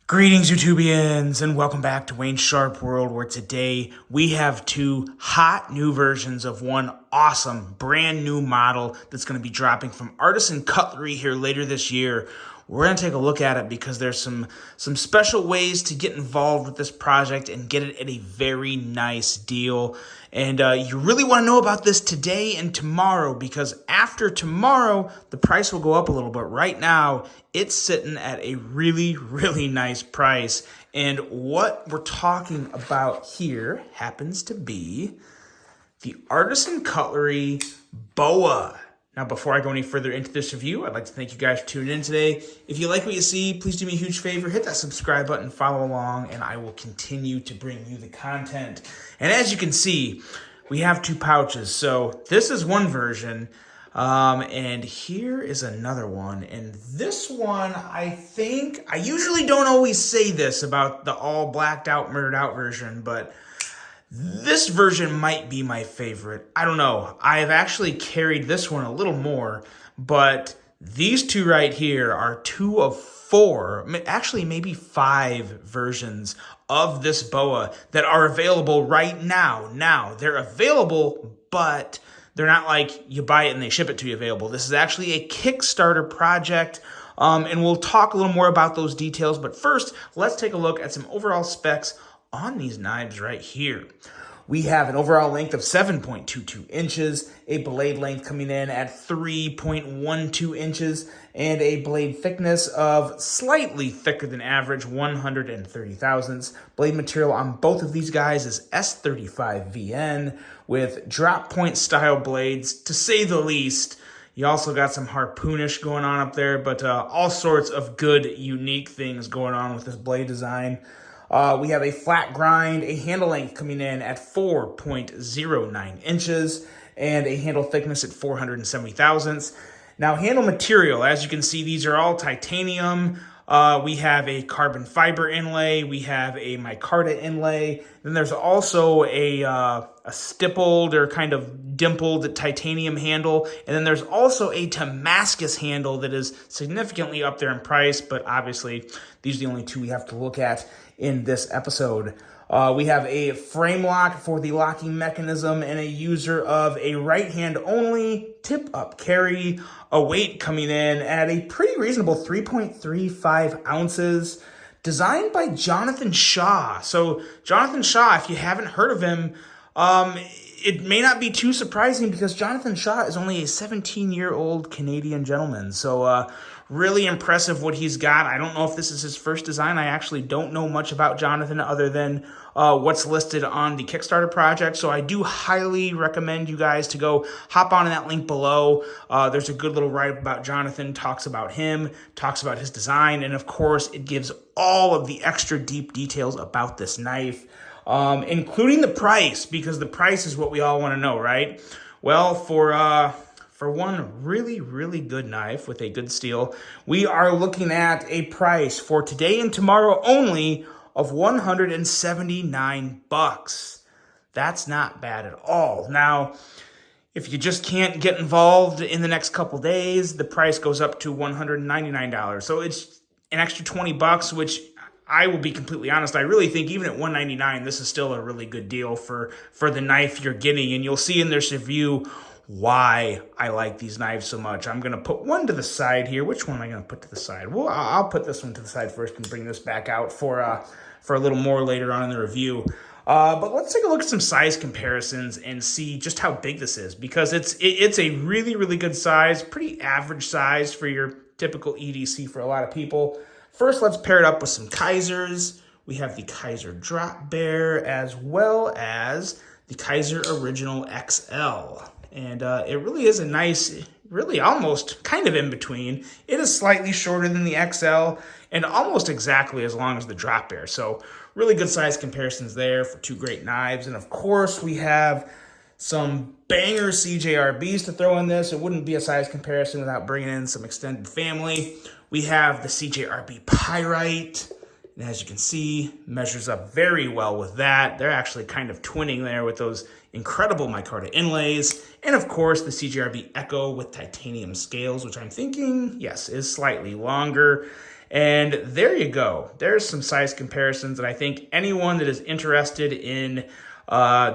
Greetings, YouTubians, and welcome back to Wayne's Sharp World, where today we have two hot new versions of one awesome brand new model that's going to be dropping from Artisan Cutlery here later this year. We're going to take a look at it because there's some special ways to get involved with this project and get it at a very nice deal. And you really want to know about this today and tomorrow, because after tomorrow, the price will go up a little bit. Right now, it's sitting at a really, really nice price. And what we're talking about here happens to be the Artisan Cutlery Boa. Now, before I go any further into this review, I'd like to thank you guys for tuning in today. If you like what you see, please do me a huge favor, hit that subscribe button, follow along, and I will continue to bring you the content. And as you can see, we have two pouches. So this is one version, and here is another one. And this one, I usually don't always say this about the all blacked out, murdered out version, but this version might be my favorite. I don't know. I have actually carried this one a little more, but these two right here are two of four, actually maybe five versions of this boa that are available right now. Now, they're available, but they're not like you buy it and they ship it to you available. This is actually a Kickstarter project, and we'll talk a little more about those details. But first, let's take a look at some overall specs on these knives right here. We have an overall length of 7.22 inches, a blade length coming in at 3.12 inches, and a blade thickness of slightly thicker than average, 130 thousandths. Blade material on both of these guys is S35 VN with drop point style blades, to say the least. You also got some harpoonish going on up there, but all sorts of good, unique things going on with this blade design. We have a flat grind, a handle length coming in at 4.09 inches, and a handle thickness at 470 thousandths. Now, handle material, as you can see, these are all titanium. We have a carbon fiber inlay. We have a micarta inlay. Then there's also a stippled or kind of dimpled titanium handle. And then there's also a Damascus handle that is significantly up there in price, but obviously these are the only two we have to look at in this episode. We have a frame lock for the locking mechanism and a user of a right hand only tip up carry, a weight coming in at a pretty reasonable 3.35 ounces, designed by Jonathan Shaw. So Jonathan Shaw, if you haven't heard of him, it may not be too surprising because Jonathan Shaw is only a 17-year-old Canadian gentleman. So really impressive what he's got. I don't know if this is his first design. I actually don't know much about Jonathan other than what's listed on the Kickstarter project. So I do highly recommend you guys to go hop on that link below. There's a good little write-up about Jonathan, talks about him, talks about his design, and of course it gives all of the extra deep details about this knife, including the price, because the price is what we all want to know, right? Well, for one really, really good knife with a good steel, we are looking at a price for today and tomorrow only of $179. That's not bad at all. Now, if you just can't get involved in the next couple days, the price goes up to $199. So it's an extra $20, which I will be completely honest, I really think even at $199, this is still a really good deal for the knife you're getting. And you'll see in this review why I like these knives so much. I'm going to put one to the side here. Which one am I going to put to the side? Well, I'll put this one to the side first and bring this back out for a little more later on in the review. But let's take a look at some size comparisons and see just how big this is, because it's a really, really good size, pretty average size for your typical EDC for a lot of people. First, let's pair it up with some Kaisers. We have the Kaiser Drop Bear as well as the Kaiser Original XL. And it really is a nice, really almost kind of in between. It is slightly shorter than the XL and almost exactly as long as the Drop Bear. So really good size comparisons there for two great knives. And of course, we have some banger CJRBs to throw in this. It wouldn't be a size comparison without bringing in some extended family. We have the CJRB Pyrite. And as you can see, measures up very well with that. They're actually kind of twinning there with those incredible micarta inlays. And of course, the CJRB Echo with titanium scales, which I'm thinking, yes, is slightly longer. And there you go. There's some size comparisons that I think anyone that is interested in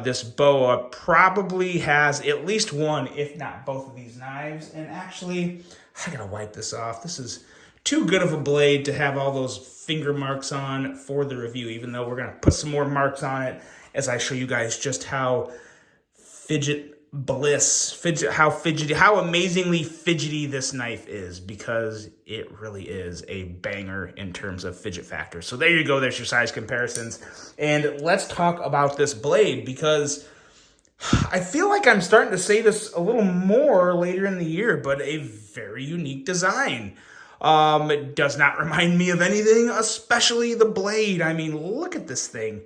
this boa probably has at least one, if not both of these knives. And actually, I gotta wipe this off. This is too good of a blade to have all those finger marks on for the review, even though we're gonna put some more marks on it as I show you guys just how how amazingly fidgety this knife is, because it really is a banger in terms of fidget factor. So there you go, there's your size comparisons. And let's talk about this blade, because I feel like I'm starting to say this a little more later in the year, but a very unique design. It does not remind me of anything, especially the blade. I mean, look at this thing.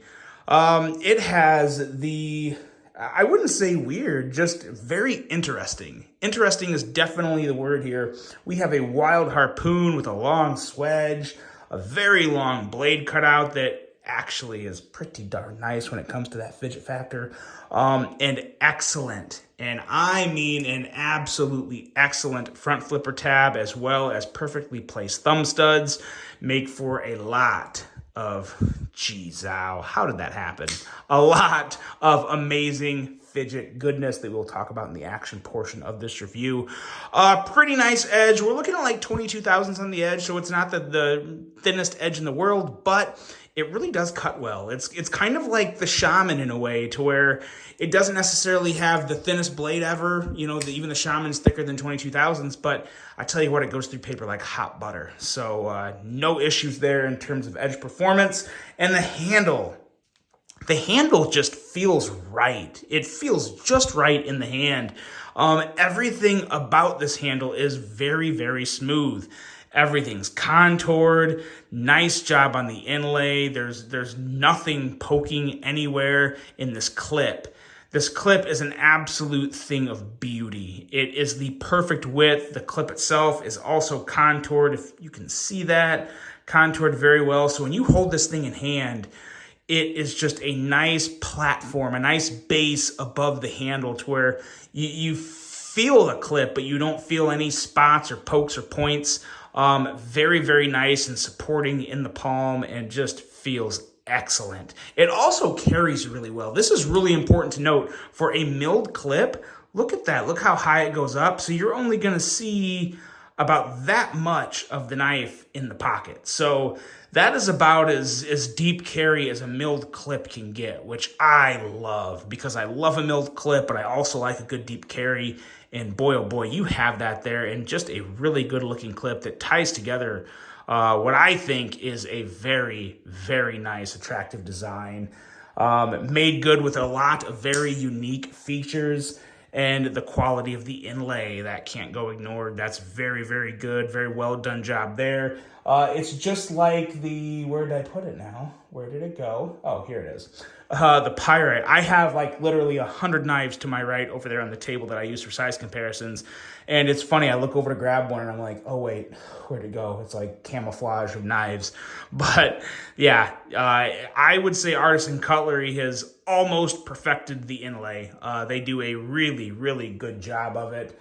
It has the, I wouldn't say weird, just very interesting. Interesting is definitely the word here. We have a wild harpoon with a long swedge, a very long blade cutout that actually is pretty darn nice when it comes to that fidget factor, and excellent, and I mean an absolutely excellent front flipper tab, as well as perfectly placed thumb studs, make for a lot of, how did that happen? A lot of amazing fidget goodness that we'll talk about in the action portion of this review. Pretty nice edge. We're looking at like 22 thousandths on the edge, so it's not the thinnest edge in the world, but it really does cut well. It's kind of like the Shaman in a way, to where it doesn't necessarily have the thinnest blade ever. You know, even the Shaman's thicker than 22 thousandths, but I tell you what, it goes through paper like hot butter. So no issues there in terms of edge performance. And the handle just feels right. It feels just right in the hand. Everything about this handle is very, very smooth. Everything's contoured. Nice job on the inlay. There's nothing poking anywhere in this clip. This clip is an absolute thing of beauty. It is the perfect width. The clip itself is also contoured, if you can see that, contoured very well. So when you hold this thing in hand, it is just a nice platform, a nice base above the handle, to where you feel the clip, but you don't feel any spots or pokes or points. Very, very nice and supporting in the palm, and just feels excellent. It also carries really well. This is really important to note for a milled clip. Look at that. Look how high it goes up. So you're only going to see about that much of the knife in the pocket. So that is about as deep carry as a milled clip can get, which I love, because I love a milled clip, but I also like a good deep carry. And boy, oh boy, you have that there, and just a really good looking clip that ties together what I think is a very, very nice, attractive design. Made good with a lot of very unique features, and the quality of the inlay, that can't go ignored. That's very, very good. Very well done job there. It's just like the, where did I put it now? Where did it go? Oh, here it is. The Pirate. I have like literally 100 knives to my right over there on the table that I use for size comparisons. And it's funny, I look over to grab one and I'm like, oh wait, where'd it go? It's like camouflage of knives. But yeah, I would say Artisan Cutlery has almost perfected the inlay. They do a really, really good job of it.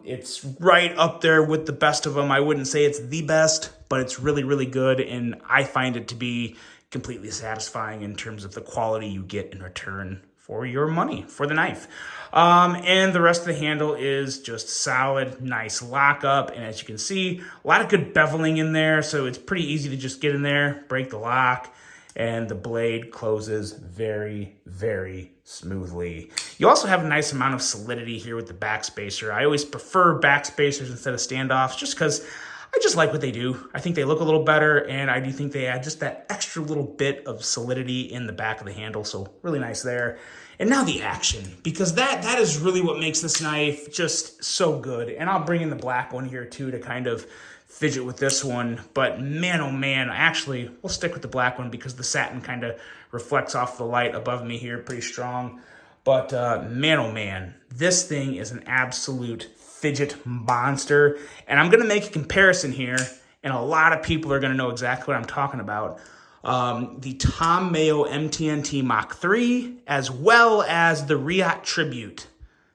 It's right up there with the best of them. I wouldn't say it's the best, but it's really, really good. And I find it to be completely satisfying in terms of the quality you get in return for your money, for the knife. And the rest of the handle is just solid, nice lockup. And as you can see, a lot of good beveling in there. So it's pretty easy to just get in there, break the lock, and the blade closes very, very smoothly. You also have a nice amount of solidity here with the backspacer. I always prefer backspacers instead of standoffs, just because I just like what they do. I think they look a little better, and I do think they add just that extra little bit of solidity in the back of the handle, so really nice there. And now the action, because that is really what makes this knife just so good. And I'll bring in the black one here too to kind of fidget with this one. But man, oh man, actually, we'll stick with the black one because the satin kind of reflects off the light above me here pretty strong. But man, oh man, this thing is an absolute fidget monster. And I'm going to make a comparison here, and a lot of people are going to know exactly what I'm talking about. The Tom Mayo MTNT Mach 3, as well as the Riot Tribute.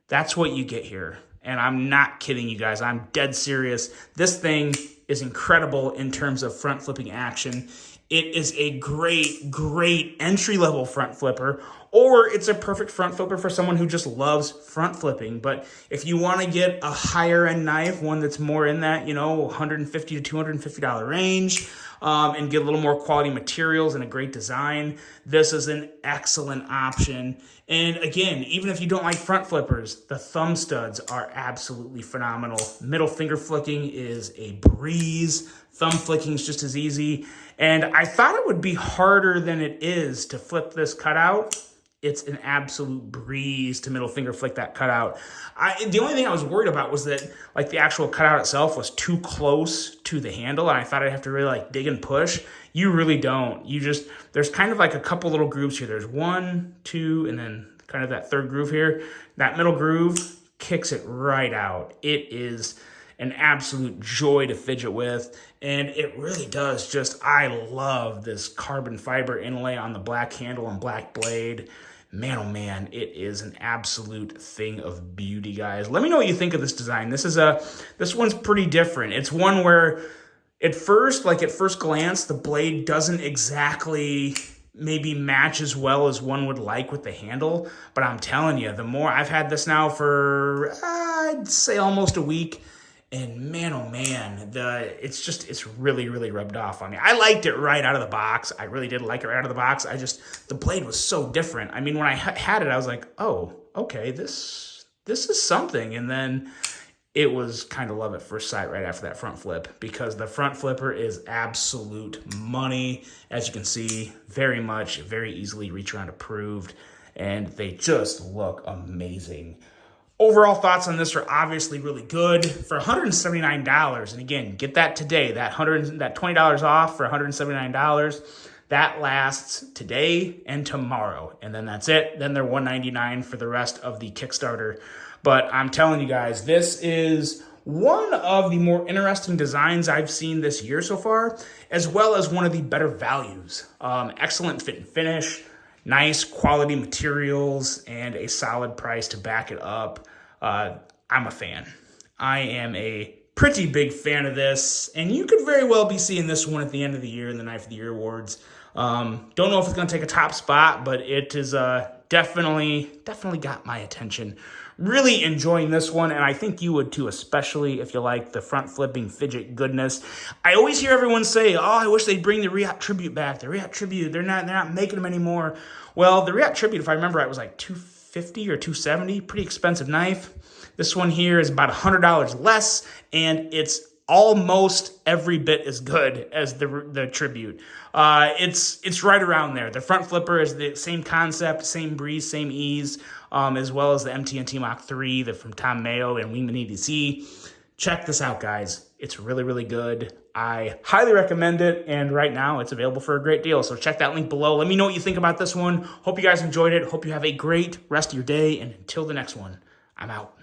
That's what you get here. And I'm not kidding you guys. I'm dead serious. This thing is incredible in terms of front flipping action. It is a great entry-level front flipper, or it's a perfect front flipper for someone who just loves front flipping. But if you want to get a higher-end knife, one that's more in that, $150 to $250 range, and get a little more quality materials and a great design, this is an excellent option. And again, even if you don't like front flippers, the thumb studs are absolutely phenomenal. Middle finger flicking is a breeze. Thumb flicking is just as easy. And I thought it would be harder than it is to flip this cutout. It's an absolute breeze to middle finger flick that cutout. The only thing I was worried about was that like the actual cutout itself was too close to the handle, and I thought I'd have to really like dig and push. You really don't. There's kind of like a couple little grooves here. There's 1, 2, and then kind of that third groove here. That middle groove kicks it right out. It is an absolute joy to fidget with, and it really does I love this carbon fiber inlay on the black handle and black blade. Man, oh man, it is an absolute thing of beauty, guys. Let me know what you think of this design. This one's pretty different. It's one where at first glance, the blade doesn't exactly maybe match as well as one would like with the handle, but I'm telling you, the more I've had this now for, I'd say almost a week, and man, oh man, it's really rubbed off on me. I liked it right out of the box. I really did like it right out of the box. The blade was so different. I mean, when I had it, I was like, oh, okay, this is something. And then it was kind of love at first sight right after that front flip, because the front flipper is absolute money. As you can see, very easily reach around approved, and they just look amazing. Overall thoughts on this are obviously really good. For $179, and again, get that today, that $20 off for $179, that lasts today and tomorrow, and then that's it. Then they're $199 for the rest of the Kickstarter. But I'm telling you guys, this is one of the more interesting designs I've seen this year so far, as well as one of the better values. Excellent fit and finish, nice quality materials, and a solid price to back it up. I'm a fan. I am a pretty big fan of this, and you could very well be seeing this one at the end of the year in the Knife of the Year Awards. Don't know if it's going to take a top spot, but it is definitely got my attention. Really enjoying this one, and I think you would too, especially if you like the front flipping fidget goodness. I always hear everyone say, oh, I wish they'd bring the React Tribute back. The React Tribute, they're not making them anymore. Well, the React Tribute, if I remember right, was like $250 or $270, pretty expensive knife. This one here is about $100 less, and it's almost every bit as good as the Tribute. It's right around there. The front flipper is the same concept, same breeze, same ease, as well as the MTNT Mach 3 from Tom Mayo and Wingman EDC. Check this out, guys. It's really good. I highly recommend it, and right now it's available for a great deal. So check that link below. Let me know what you think about this one. Hope you guys enjoyed it. Hope you have a great rest of your day, and until the next one, I'm out.